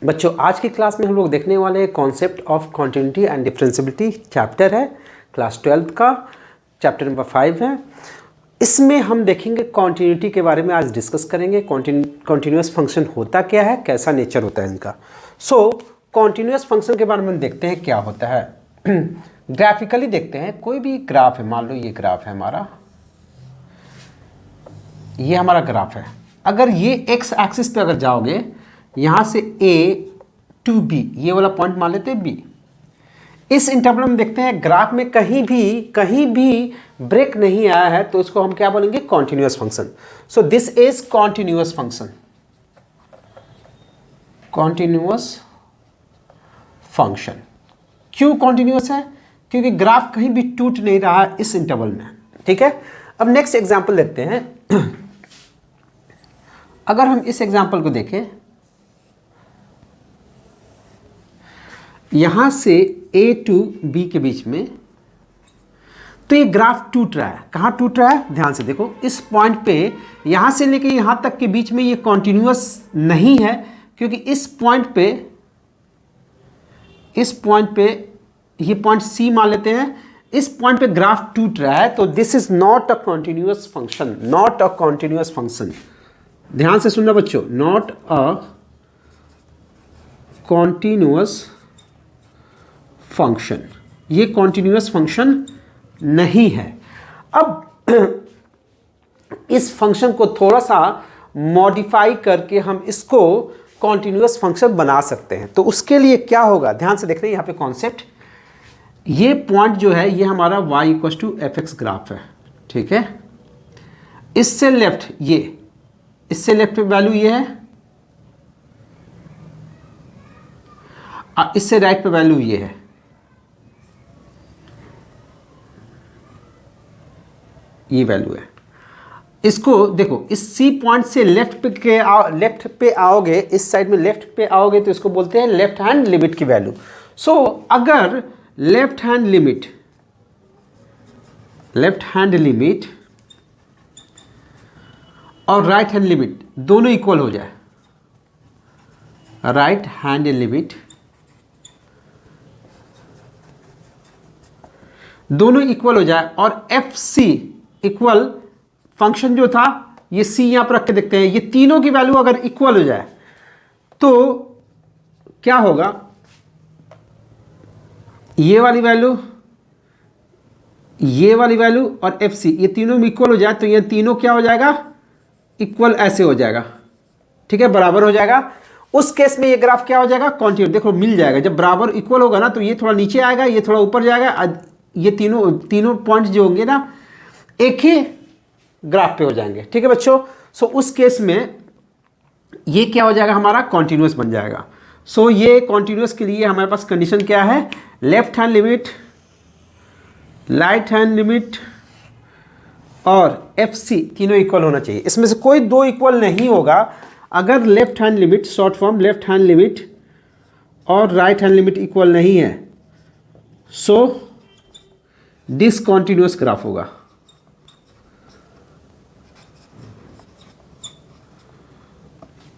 बच्चों आज की क्लास में हम लोग देखने वाले concept of continuity and differentiability chapter है, क्लास 12 का चैप्टर नंबर 5 है। इसमें हम देखेंगे कॉन्टिन्यूटी के बारे में आज डिस्कस करेंगे। कॉन्टिन्यूअस फंक्शन होता क्या है, कैसा नेचर होता है इनका। कॉन्टिन्यूअस फंक्शन के बारे में देखते हैं क्या होता है। ग्राफिकली देखते हैं। कोई भी ग्राफ है, मान लो ये ग्राफ है हमारा, ये हमारा ग्राफ है। अगर ये एक्स एक्सिस पे अगर जाओगे, यहाँ से ए टू बी, ये वाला पॉइंट मान लेते हैं बी। इस इंटरवल में देखते हैं ग्राफ में कहीं भी ब्रेक नहीं आया है, तो इसको हम क्या बोलेंगे, continuous function. So this is continuous function. Continuous function क्यों कॉन्टिन्यूअस है? क्योंकि ग्राफ कहीं भी टूट नहीं रहा है इस इंटरवल में। ठीक है, अब नेक्स्ट एग्जांपल देखते हैं। अगर हम इस एग्जांपल को देखें, यहां से ए टू बी के बीच में, तो ये ग्राफ टूट रहा है। कहां टूट रहा है, ध्यान से देखो। इस पॉइंट पे, यहां से लेके यहां तक के बीच में ये कॉन्टिन्यूअस नहीं है, क्योंकि इस पॉइंट पे ये पॉइंट सी मान लेते हैं, इस पॉइंट पे ग्राफ टूट रहा है, तो this is not a continuous function. Not a continuous function. ध्यान से सुनना बच्चों, नॉट अ कॉन्टिन्यूअस फंक्शन, ये कॉन्टिन्यूअस फंक्शन नहीं है। अब इस फंक्शन को थोड़ा सा मॉडिफाई करके हम इसको कॉन्टिन्यूअस फंक्शन बना सकते हैं। तो उसके लिए क्या होगा, ध्यान से देख रहे हैं यहाँ पे कॉन्सेप्ट। ये पॉइंट जो है ये हमारा y equal to F X graph है। ठीक है, इससे लेफ्ट इससे लेफ्ट पे वैल्यू ये है, इससे राइट पे वैल्यू ये है। ये वैल्यू है। इसको देखो, इस सी पॉइंट से लेफ्ट पे आओगे, इस साइड में लेफ्ट पे आओगे, तो इसको बोलते हैं लेफ्ट हैंड लिमिट की वैल्यू। सो अगर लेफ्ट हैंड लिमिट और राइट हैंड लिमिट दोनों इक्वल हो जाए, राइट हैंड लिमिट दोनों इक्वल हो जाए, और एफ सी इक्वल फंक्शन जो था, ये सी यहां पर रख के देखते हैं, ये तीनों की वैल्यू अगर इक्वल हो जाए तो क्या होगा, ये वाली वैल्यू और एफ सी ये तीनों में इक्वल हो जाए, तो ये तीनों क्या हो जाएगा, इक्वल ऐसे हो जाएगा। ठीक है, बराबर हो जाएगा। उस केस में ये ग्राफ क्या हो जाएगा, कॉन्टिन्यूअस। देखो मिल जाएगा, जब बराबर इक्वल होगा ना, तो ये थोड़ा नीचे आएगा, ये थोड़ा ऊपर जाएगा, ये तीनों पॉइंट्स जो होंगे ना, एक ही ग्राफ पे हो जाएंगे। ठीक है बच्चों, सो उस केस में ये क्या हो जाएगा, हमारा कॉन्टिन्यूअस बन जाएगा। सो ये कॉन्टिन्यूअस के लिए हमारे पास कंडीशन क्या है, left hand limit, right hand limit और एफ सी तीनों इक्वल होना चाहिए। इसमें से कोई दो इक्वल नहीं होगा। अगर left hand limit, short form left hand limit और राइट हैंड लिमिट इक्वल नहीं है, सो डिसकॉन्टिन्यूअस ग्राफ होगा।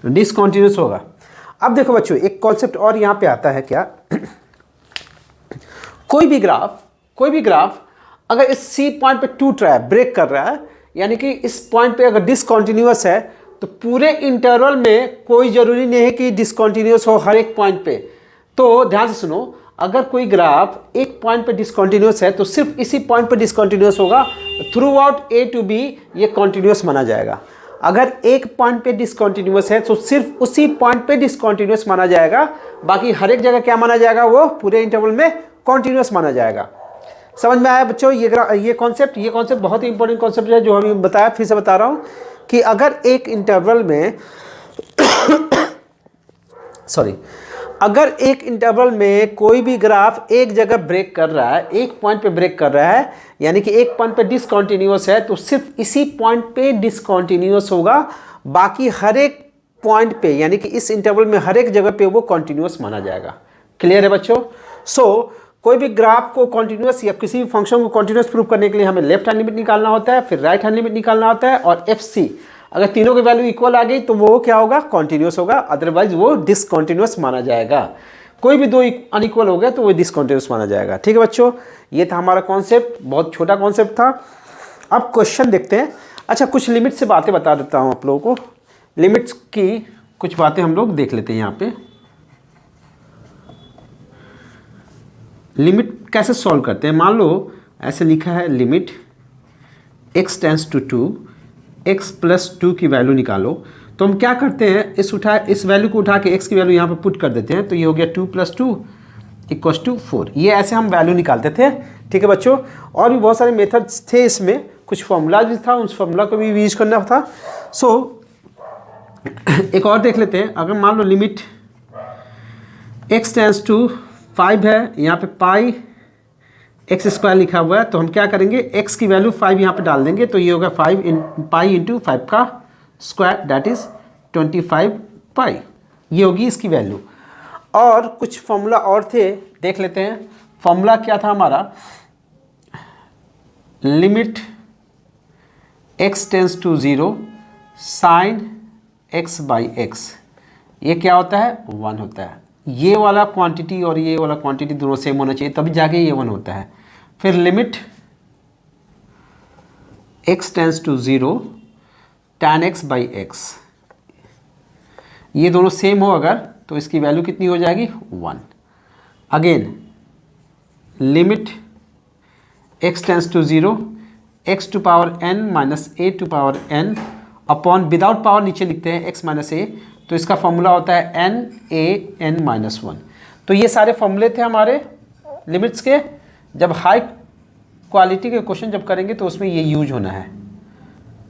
डिसकॉन्टिन्यूअस होगा। अब देखो बच्चों, एक कॉन्सेप्ट और यहां पे आता है क्या, कोई भी ग्राफ अगर इस सी पॉइंट पे टूट रहा है, ब्रेक कर रहा है, यानी कि इस पॉइंट पे अगर डिसकॉन्टिन्यूअस है, तो पूरे इंटरवल में कोई जरूरी नहीं है कि डिसकॉन्टिन्यूअस हो हर एक पॉइंट पे। तो ध्यान से सुनो, अगर कोई ग्राफ एक पॉइंट पे डिसकॉन्टिन्यूअस है, तो सिर्फ इसी पॉइंट पे डिसकॉन्टिन्यूअस होगा, throughout A to B ये कॉन्टिन्यूअस माना जाएगा। अगर एक पॉइंट पे डिसकॉन्टिन्यूअस है, तो सिर्फ उसी पॉइंट पे डिसकॉन्टिन्यूअस माना जाएगा, बाकी हर एक जगह क्या माना जाएगा, वो पूरे इंटरवल में कॉन्टिन्यूअस माना जाएगा। समझ में आया बच्चों ये कॉन्सेप्ट बहुत ही इंपॉर्टेंट कॉन्सेप्ट है, जो अभी बताया, फिर से बता रहा हूं कि अगर एक इंटरवल में कोई भी ग्राफ एक जगह ब्रेक कर रहा है, एक पॉइंट पे ब्रेक कर रहा है, यानी कि एक पॉइंट पे डिसकॉन्टिन्यूअस है, तो सिर्फ इसी पॉइंट पे डिसकॉन्टिन्यूअस होगा, बाकी हर एक पॉइंट पे, यानी कि इस इंटरवल में हर एक जगह पे वो कॉन्टिन्यूअस माना जाएगा। क्लियर है बच्चों? सो कोई भी ग्राफ को कॉन्टिन्यूअस या किसी भी फंक्शन को कॉन्टिन्यूअस प्रूव करने के लिए हमें लेफ्ट हैंड लिमिट निकालना होता है, फिर राइट हैंड लिमिट निकालना होता है, और एफ सी अगर तीनों की वैल्यू इक्वल आ गई तो वो क्या होगा, कॉन्टिन्यूस होगा, अदरवाइज वो डिसकॉन्टिन्यूस माना जाएगा। कोई भी दो अनइक्वल हो गया तो वो डिसकॉन्टिन्यूस माना जाएगा। ठीक है बच्चों, ये था हमारा कॉन्सेप्ट, बहुत छोटा कॉन्सेप्ट था। अब क्वेश्चन देखते हैं। अच्छा, कुछ लिमिट से बातें बता देता हूँ आप लोगों को, लिमिट्स की कुछ बातें हम लोग देख लेते हैं। यहाँ पे लिमिट कैसे सॉल्व करते हैं। मान लो ऐसे लिखा है limit x tends to 2, x plus 2 की वैल्यू निकालो। तो हम क्या करते हैं, इस वैल्यू को उठा के x की वैल्यू यहाँ पे पुट कर देते हैं, तो ये हो गया 2 + 2 = 4। ये ऐसे हम वैल्यू निकालते थे। ठीक है बच्चों, और भी बहुत सारे मेथड्स थे इसमें, कुछ फॉर्मूला भी था, उस फॉर्मूला को भी यूज करना था। एक और देख लेते हैं। अगर मान लो लिमिट x टेंस टू 5 है, यहाँ पे पाई x² लिखा हुआ है, तो हम क्या करेंगे, x की वैल्यू 5 यहाँ पे डाल देंगे, तो ये होगा 5 पाई इंटू 5 का स्क्वायर, दैट इज 25 पाई। ये होगी इसकी वैल्यू। और कुछ फॉर्मूला और थे, देख लेते हैं। फॉर्मूला क्या था हमारा, limit x tends to 0 sine x/x, ये क्या होता है, 1 होता है। ये वाला क्वांटिटी और ये वाला क्वांटिटी दोनों सेम होना चाहिए, तभी जाके ये 1 होता है। फिर limit x tends to 0 tan x/x, ये दोनों सेम हो अगर, तो इसकी वैल्यू कितनी हो जाएगी, 1। Again limit x tends to 0 x⁻n - a⁻n upon, without power नीचे लिखते हैं x - a, तो इसका फॉर्मूला होता है n a n - 1। तो ये सारे फॉर्मूले थे हमारे लिमिट्स के। जब हाई क्वालिटी के क्वेश्चन जब करेंगे तो उसमें ये यूज होना है।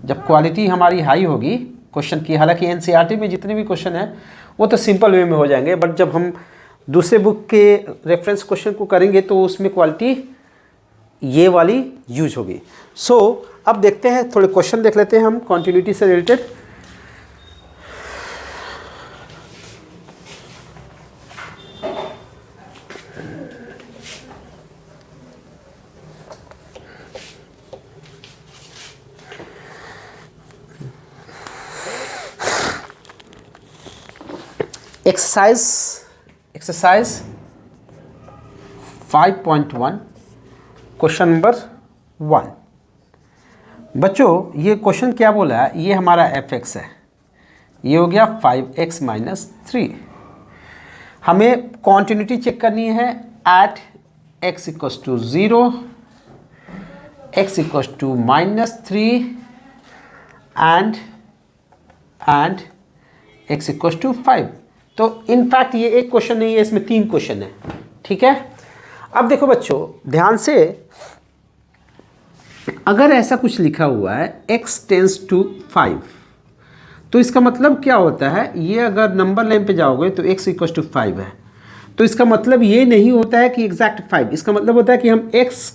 जब क्वालिटी हमारी हाई होगी क्वेश्चन की, हालांकि एनसीईआरटी में जितने भी क्वेश्चन हैं वो तो सिंपल वे में हो जाएंगे, बट जब हम दूसरे बुक के रेफरेंस क्वेश्चन को करेंगे तो उसमें क्वालिटी ये वाली यूज होगी। अब देखते हैं, थोड़े क्वेश्चन देख लेते हैं हम कॉन्टिन्यूटी से रिलेटेड। Exercise 5.1 question number 1। बच्चों ये क्वेश्चन क्या बोला है, ये हमारा fx है, ये हो गया 5x - 3। हमें कॉन्टिन्यूटी चेक करनी है at x = 0, x = -3 and x = 5। तो इनफैक्ट ये एक क्वेश्चन नहीं है, इसमें 3 क्वेश्चन है। ठीक है, अब देखो बच्चों ध्यान से, अगर ऐसा कुछ लिखा हुआ है x टेंस टू 5, तो इसका मतलब क्या होता है, ये अगर नंबर लाइन पे जाओगे तो x = 5 है, तो इसका मतलब ये नहीं होता है कि एग्जैक्ट 5, इसका मतलब होता है कि हम x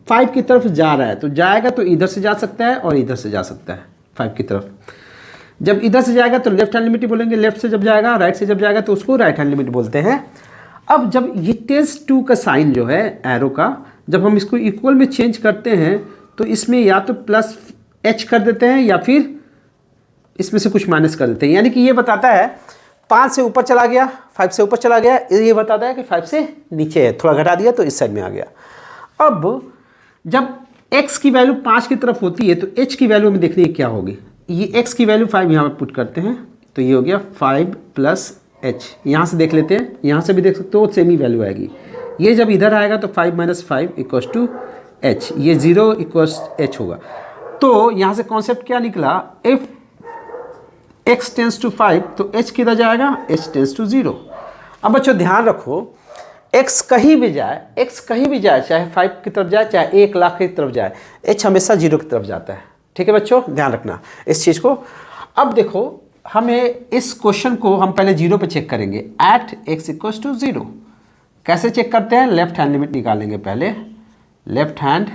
5 की तरफ जा रहा है, तो जाएगा तो इधर से जा सकता है और इधर से जा सकता है 5 की तरफ। जब इधर से जाएगा तो लेफ्ट हैंड लिमिट बोलेंगे, लेफ्ट से जब जाएगा, राइट से जब जाएगा तो उसको राइट हैंड लिमिट बोलते हैं। अब जब ये टेंस टू का साइन जो है एरो का, जब हम इसको इक्वल में चेंज करते हैं तो इसमें या तो +h कर देते हैं या फिर इसमें से कुछ माइनस कर देते हैं। यानी कि ये बताता है 5 से ऊपर चला गया, 5 से ऊपर चला गया, ये बताता है कि 5 से नीचे है, थोड़ा घटा दिया तो इस साइड में आ गया। अब जब x की वैल्यू 5 की तरफ होती है तो h की वैल्यू हमें देखनी है क्या होगी। ये x की वैल्यू 5 यहाँ पर पुट करते हैं, तो ये हो गया 5 + h। यहाँ से देख लेते हैं, यहाँ से भी देख सकते हो सेम ही वैल्यू आएगी। ये जब इधर आएगा तो 5 - 5 = h, ये 0 = h होगा। तो यहाँ से कॉन्सेप्ट क्या निकला, इफ x टेंस टू 5 तो h किधर जाएगा, h टेंस टू 0। अब बच्चों ध्यान रखो, x कहीं भी जाए, चाहे 5 की तरफ जाए चाहे 1 लाख की तरफ जाए, h हमेशा 0 की तरफ जाता है। ठीक है बच्चों, ध्यान रखना इस चीज़ को। अब देखो हमें इस क्वेश्चन को हम पहले 0 पे चेक करेंगे, एट x = 0। कैसे चेक करते हैं, लेफ्ट हैंड लिमिट निकालेंगे पहले, लेफ्ट हैंड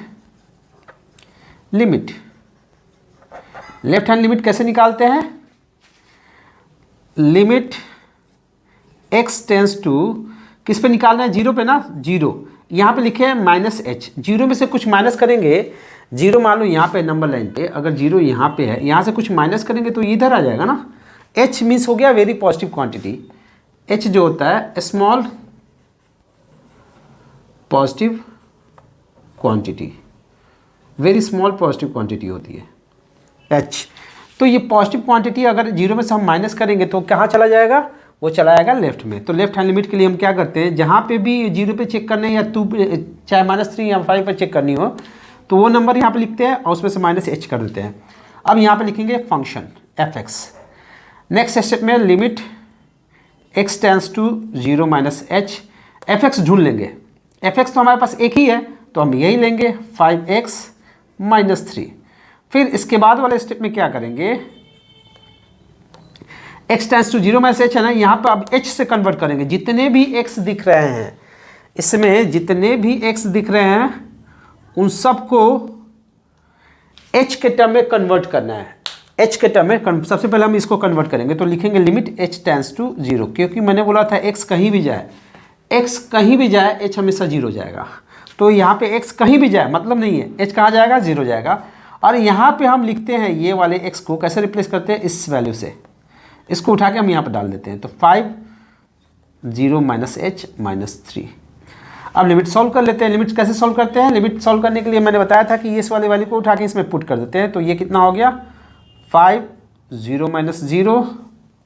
लिमिट कैसे निकालते हैं, लिमिट x टेंस टू, किस पे निकालना है, 0 पे ना, 0 यहाँ पे लिखे हैं -h, 0 में से कुछ माइनस करेंगे, जीरो मान लो यहाँ पे नंबर लाइन पे, अगर जीरो यहाँ पे है, यहाँ से कुछ माइनस करेंगे तो इधर आ जाएगा ना। एच मीन्स हो गया वेरी पॉजिटिव क्वांटिटी। एच जो होता है small positive quantity, very small positive quantity होती है एच। तो ये पॉजिटिव क्वांटिटी अगर जीरो में से हम माइनस करेंगे तो कहाँ चला जाएगा, वो चला जाएगा लेफ्ट में। तो लेफ्ट हैंड लिमिट के लिए हम क्या करते हैं, जहाँ पे भी जीरो पे चेक करना है या टू चाहे -3 या 5 पर चेक करनी हो, तो वो नंबर यहाँ पे लिखते हैं और उसमें से -h कर देते हैं। अब यहाँ पे लिखेंगे फंक्शन f(x). नेक्स्ट स्टेप में limit x tends to 0 -h, f(x) ढूंढ लेंगे। f(x) तो हमारे पास एक ही है तो हम यही लेंगे 5x - 3। फिर इसके बाद वाले स्टेप में क्या करेंगे, x टेंड्स टू 0 -h है ना, यहाँ पे अब h से कन्वर्ट करेंगे। जितने भी x दिख रहे हैं इसमें, जितने भी x दिख रहे हैं उन सबको h के टर्म में कन्वर्ट करना है। h के टर्म में सबसे पहले हम इसको कन्वर्ट करेंगे तो लिखेंगे लिमिट h टेंड्स टू 0, क्योंकि मैंने बोला था x कहीं भी जाए, x कहीं भी जाए h हमेशा 0 जाएगा। तो यहाँ पे x कहीं भी जाए मतलब नहीं है, h कहाँ जाएगा, 0 जाएगा। और यहाँ पे हम लिखते हैं ये वाले x को कैसे रिप्लेस करते हैं, इस वैल्यू से, इसको उठा के हम यहाँ पे डाल देते हैं। तो 5 0 -h -3। अब लिमिट सॉल्व कर लेते हैं। लिमिट कैसे सॉल्व करते हैं, लिमिट सॉल्व करने के लिए मैंने बताया था कि इस वाले वैल्यू को उठा के इसमें पुट कर देते हैं। तो ये कितना हो गया, 5 0 -0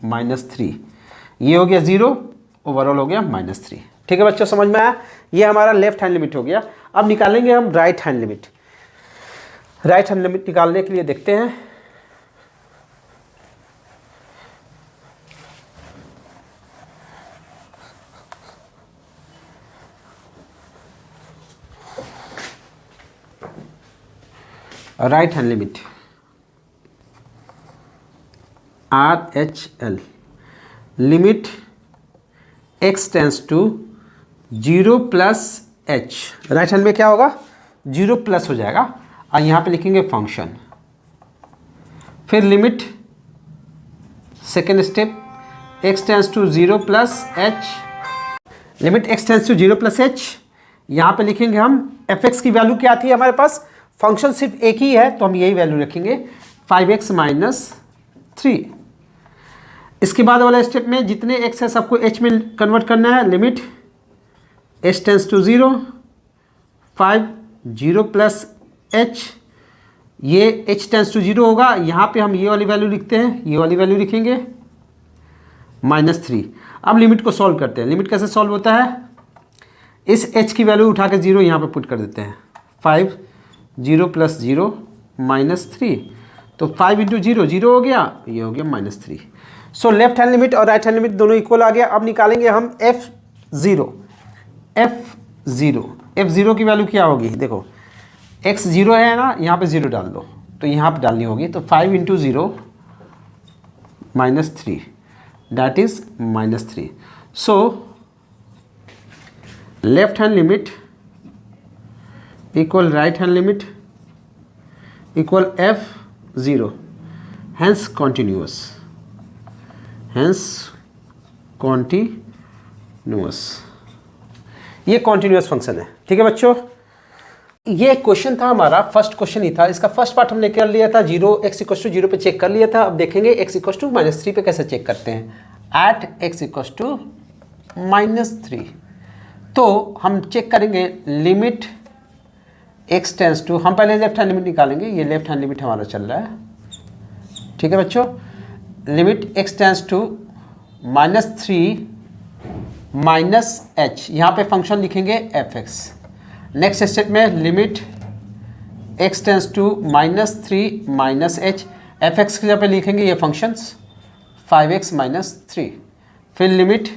-3, ये हो गया 0, ओवरऑल हो गया -3। ठीक है बच्चों, समझ में आया। ये हमारा लेफ्ट हैंड लिमिट हो गया। अब निकालेंगे हम right hand limit. Right hand limit निकालने के लिए देखते हैं, right hand limit RHL, limit x tends to 0 +h। Right hand में क्या होगा, 0 प्लस हो जाएगा और यहाँ पे लिखेंगे फंक्शन। फिर limit second step x tends to 0 +h, limit x tends to 0 +h। यहाँ पे लिखेंगे हम f(x) की वैल्यू क्या थी हमारे पास, फंक्शन सिर्फ एक ही है तो हम यही वैल्यू रखेंगे 5x - 3। इसके बाद वाला स्टेप में जितने x है सबको h में कन्वर्ट करना है। Limit h tends to 0, 5 0 +h, ये h टेंड्स टू 0 होगा। यहाँ पे हम ये वाली वैल्यू लिखते हैं, ये वाली वैल्यू लिखेंगे -3। अब लिमिट को सॉल्व करते हैं। लिमिट कैसे सॉल्व होता है, इस h की वैल्यू उठा के 0 यहाँ पे पुट कर देते हैं। 5 0 + 0 -3, तो 5 × 0 0 हो गया, ये हो गया -3। सो लेफ्ट हैंड लिमिट और राइट हैंड लिमिट दोनों इक्वल आ गया। अब निकालेंगे हम f0। f0 की वैल्यू क्या होगी, देखो x 0 है ना, यहाँ पे 0 डाल दो, तो यहाँ पे डालनी होगी। तो 5 × 0 -3, that is -3। So left hand limit equal right hand limit equal f0, hence continuous, ये कॉन्टिन्यूस फंक्शन है। ठीक है बच्चों, ये क्वेश्चन था हमारा, फर्स्ट क्वेश्चन ही था। इसका फर्स्ट पार्ट हमने कर लिया था, x = 0 पे चेक कर लिया था। अब देखेंगे x = -3 पे कैसे चेक करते हैं। एट x = -3 तो हम चेक करेंगे लिमिट x टेंड्स टू, हम पहले लेफ्ट हैंड लिमिट निकालेंगे। ये लेफ्ट हैंड लिमिट हमारा चल रहा है। ठीक है बच्चों, limit x tends to -3 -h, यहाँ पे फंक्शन लिखेंगे f(x). नेक्स्ट स्टेप में limit x tends to -3 -h, f(x) के जगह पे लिखेंगे ये फंक्शंस 5x - 3। फिर लिमिट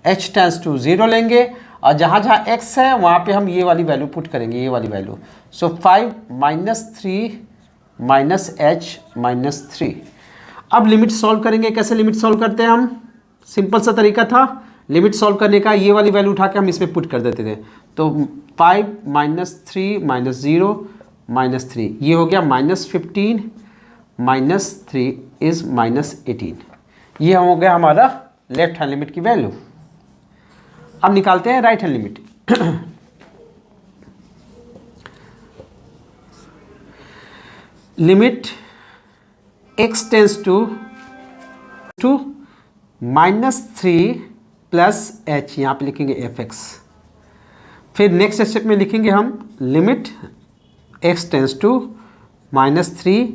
h टेंड्स टू 0 लेंगे और जहाँ जहाँ x है वहाँ पे हम ये वाली वैल्यू पुट करेंगे, ये वाली वैल्यू। सो 5 -3 -h -3। अब लिमिट सॉल्व करेंगे। कैसे लिमिट सॉल्व करते हैं हम, सिंपल सा तरीका था लिमिट सॉल्व करने का। ये वाली वैल्यू उठा के हम इसमें पुट कर देते थे। तो 5 -3 -0 -3, ये हो गया -15 -3 इज -18। ये हो गया हमारा लेफ्ट हैंड लिमिट की वैल्यू। अब निकालते हैं right hand limit. Limit x tends to -3 plus h, यहाँ पे लिखेंगे fx। फिर नेक्स्ट स्टेप में लिखेंगे हम limit x tends to -3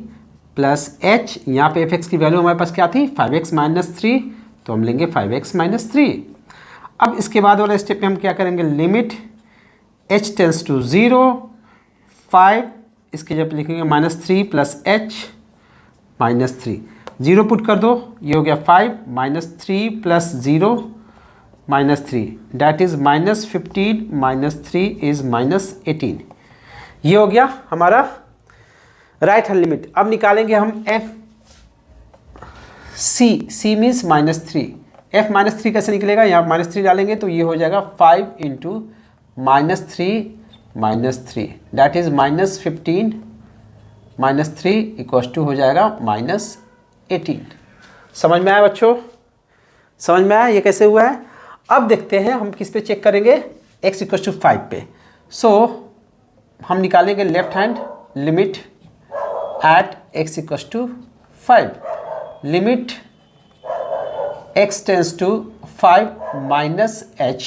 plus h, यहाँ पे fx की वैल्यू हमारे पास क्या थी 5x - 3, तो हम लेंगे 5x - 3। अब इसके बाद वाला स्टेप में हम क्या करेंगे, लिमिट h टेंस टू 0 5, इसके जब लिखेंगे -3 प्लस h -3, 0 पुट कर दो, ये हो गया 5 -3 प्लस 0 -3, डैट इज -15 -3 इज -18। ये हो गया हमारा राइट हैंड लिमिट। अब निकालेंगे हम f c मीन्स -3, f -3 कैसे निकलेगा, यहाँ -3 डालेंगे तो ये हो जाएगा 5 into -3 that is -15 -3 equals to हो जाएगा -18। समझ में आया बच्चों, समझ में आया ये कैसे हुआ है। अब देखते हैं हम किस पे चेक करेंगे, x इक्वल्स टू 5 पे। सो हम निकालेंगे left hand limit at x equals to 5, limit x tends to 5 minus h,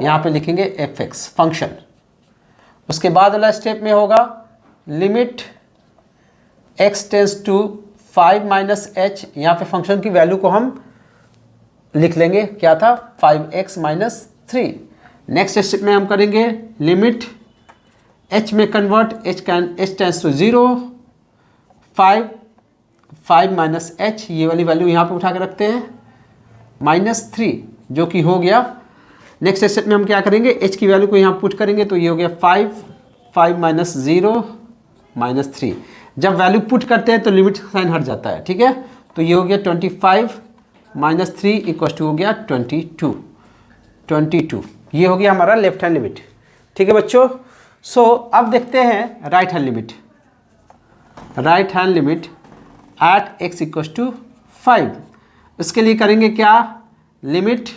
यहाँ पे लिखेंगे fx फंक्शन। उसके बाद वाला स्टेप में होगा limit x tends to 5 minus h, यहाँ पे फंक्शन की वैल्यू को हम लिख लेंगे, क्या था 5x - 3। नेक्स्ट स्टेप में हम करेंगे लिमिट h में convert, h tends to 0 5 minus h, ये वाली वैल्यू यहाँ पे उठा के रखते हैं -3, जो कि हो गया। नेक्स्ट स्टेप में हम क्या करेंगे, h की वैल्यू को यहाँ पुट करेंगे तो ये हो गया 5 माइनस 0 -3। जब वैल्यू पुट करते हैं तो लिमिट साइन हट जाता है, ठीक है। तो ये हो गया 25 - 3 इक्वल्स टू हो गया 22। ये हो गया हमारा लेफ्ट हैंड लिमिट, ठीक है बच्चों। सो अब देखते हैं right hand limit. Right hand limit at x equals to 5, इसके लिए करेंगे क्या, limit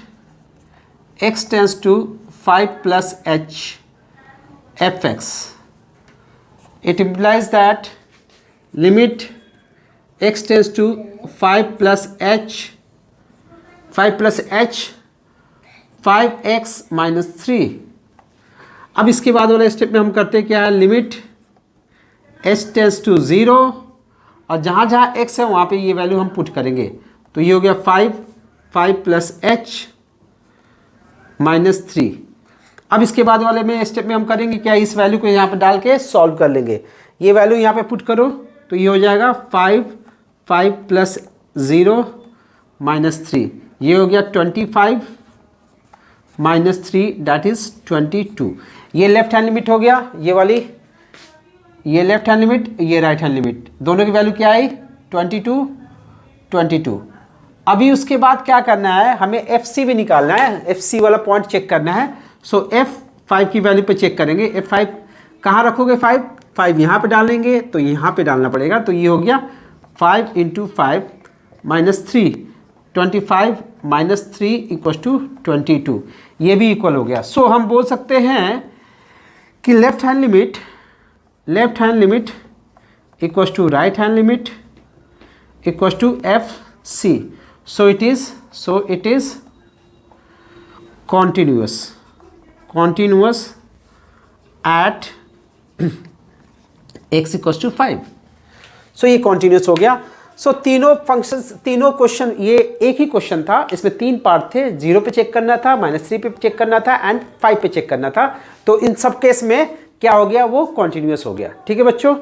x tends to 5 plus h fx, it implies that limit x tends to 5 plus h 5x minus 3। अब इसके बाद वाला स्टेप में हम करते हैं क्या है, लिमिट h टेंस टू 0 और जहाँ जहाँ x है वहाँ पे ये वैल्यू हम पुट करेंगे, तो ये हो गया 5 प्लस h -3। अब इसके बाद वाले में स्टेप में हम करेंगे क्या, इस वैल्यू को यहाँ पे डाल के सॉल्व कर लेंगे। ये वैल्यू यहाँ पे पुट करो तो ये हो जाएगा 5 प्लस 0 -3, ये हो गया 25 -3 डैट इज 22। ये लेफ्ट हैंड लिमिट हो गया, ये वाली, ये लेफ्ट हैंड लिमिट, ये राइट हैंड लिमिट, दोनों की वैल्यू क्या आई 22। अभी उसके बाद क्या करना है, हमें FC भी निकालना है, FC वाला पॉइंट चेक करना है। सो F5 की वैल्यू पे चेक करेंगे। F5 कहाँ रखोगे, 5 यहाँ पे डालेंगे तो यहाँ पे डालना पड़ेगा, तो ये हो गया 5 × 5 -3 25 -3 इक्वल्स टू 22, ये भी इक्वल हो गया। सो हम बोल सकते हैं कि left hand limit equals to right hand limit equals to FC। So it is continuous at x equals to 5। So ये कॉन्टिन्यूस हो गया। सो तीनों फंक्शंस, तीनों क्वेश्चन, ये एक ही क्वेश्चन था, इसमें 3 पार्ट थे। 0 पे चेक करना था, -3 पे चेक करना था एंड 5 पे चेक करना था। तो इन सब केस में क्या हो गया, वो कॉन्टिन्यूस हो गया, ठीक है बच्चों।